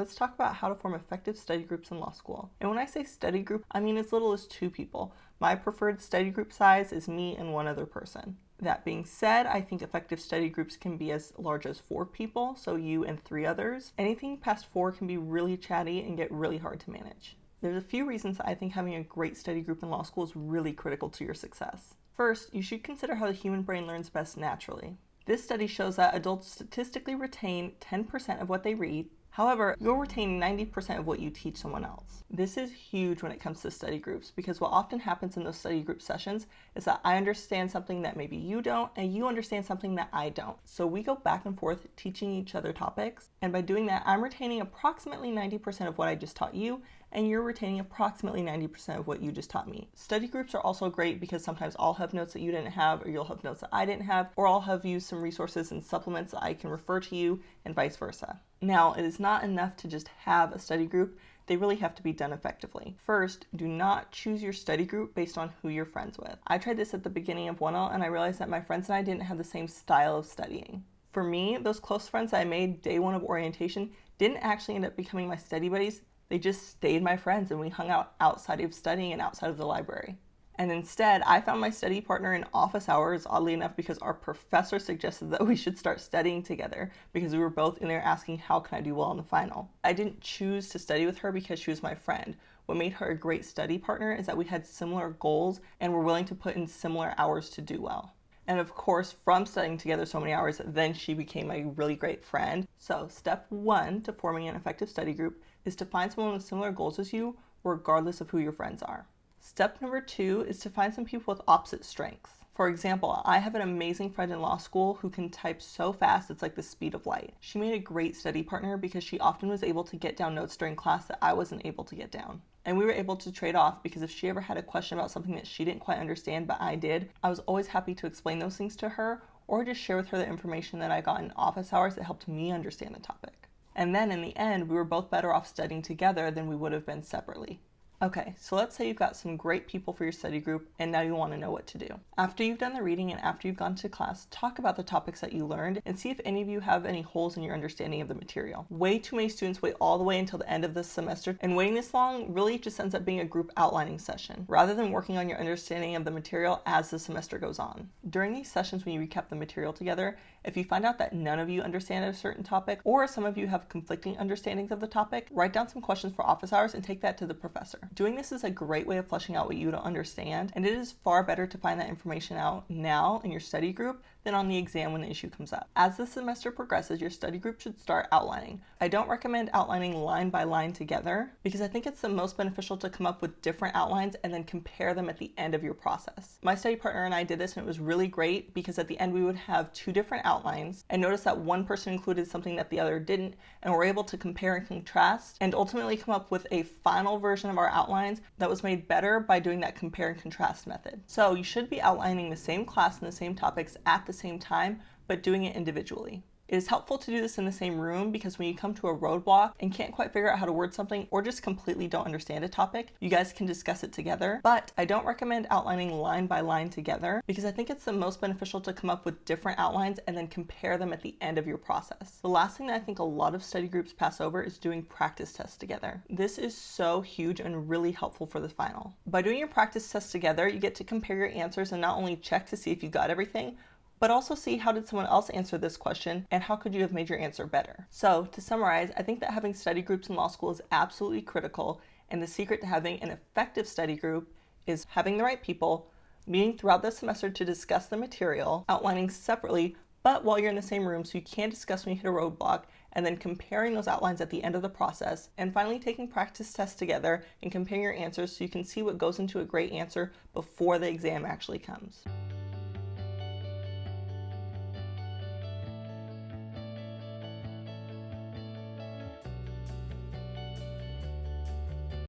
let's talk about how to form effective study groups in law school. And when I say study group, I mean as little as 2 people. My preferred study group size is me and 1 other person. That being said, I think effective study groups can be as large as 4 people, so you and 3 others. Anything past 4 can be really chatty and get really hard to manage. There's a few reasons that I think having a great study group in law school is really critical to your success. First, you should consider how the human brain learns best naturally. This study shows that adults statistically retain 10% of what they read. However, you'll retain 90% of what you teach someone else. This is huge when it comes to study groups, because what often happens in those study group sessions is that I understand something that maybe you don't, and you understand something that I don't. So we go back and forth teaching each other topics, and by doing that, I'm retaining approximately 90% of what I just taught you, and you're retaining approximately 90% of what you just taught me. Study groups are also great because sometimes I'll have notes that you didn't have, or you'll have notes that I didn't have, or I'll have used some resources and supplements that I can refer to you, and vice versa. Now, it is not enough to just have a study group. They really have to be done effectively. First, do not choose your study group based on who you're friends with. I tried this at the beginning of 1L, and I realized that my friends and I didn't have the same style of studying. For me, those close friends that I made day 1 of orientation didn't actually end up becoming my study buddies. They just stayed my friends, and we hung out outside of studying and outside of the library. And instead, I found my study partner in office hours, oddly enough, because our professor suggested that we should start studying together because we were both in there asking, how can I do well on the final? I didn't choose to study with her because she was my friend. What made her a great study partner is that we had similar goals and were willing to put in similar hours to do well. And of course, from studying together so many hours, then she became a really great friend. So step 1 to forming an effective study group is to find someone with similar goals as you, regardless of who your friends are. Step number 2 is to find some people with opposite strengths. For example, I have an amazing friend in law school who can type so fast it's like the speed of light. She made a great study partner because she often was able to get down notes during class that I wasn't able to get down. And we were able to trade off because if she ever had a question about something that she didn't quite understand but I did, I was always happy to explain those things to her or just share with her the information that I got in office hours that helped me understand the topic. And then in the end, we were both better off studying together than we would have been separately. Okay, so let's say you've got some great people for your study group and now you want to know what to do. After you've done the reading and after you've gone to class, talk about the topics that you learned and see if any of you have any holes in your understanding of the material. Way too many students wait all the way until the end of the semester, and waiting this long really just ends up being a group outlining session, rather than working on your understanding of the material as the semester goes on. During these sessions when you recap the material together, if you find out that none of you understand a certain topic, or some of you have conflicting understandings of the topic, write down some questions for office hours and take that to the professor. Doing this is a great way of fleshing out what you don't understand, and it is far better to find that information out now in your study group than on the exam when the issue comes up. As the semester progresses, your study group should start outlining. I don't recommend outlining line by line together because I think it's the most beneficial to come up with different outlines and then compare them at the end of your process. My study partner and I did this and it was really great because at the end we would have 2 different outlines and notice that one person included something that the other didn't, and we're able to compare and contrast and ultimately come up with a final version of our outlines that was made better by doing that compare and contrast method. So you should be outlining the same class and the same topics at the same time, but doing it individually. It is helpful to do this in the same room because when you come to a roadblock and can't quite figure out how to word something or just completely don't understand a topic, you guys can discuss it together. But I don't recommend outlining line by line together because I think it's the most beneficial to come up with different outlines and then compare them at the end of your process. The last thing that I think a lot of study groups pass over is doing practice tests together. This is so huge and really helpful for the final. By doing your practice tests together, you get to compare your answers and not only check to see if you got everything, but also see how did someone else answer this question and how could you have made your answer better. So to summarize, I think that having study groups in law school is absolutely critical, and the secret to having an effective study group is having the right people, meeting throughout the semester to discuss the material, outlining separately, but while you're in the same room so you can discuss when you hit a roadblock, and then comparing those outlines at the end of the process, and finally taking practice tests together and comparing your answers so you can see what goes into a great answer before the exam actually comes.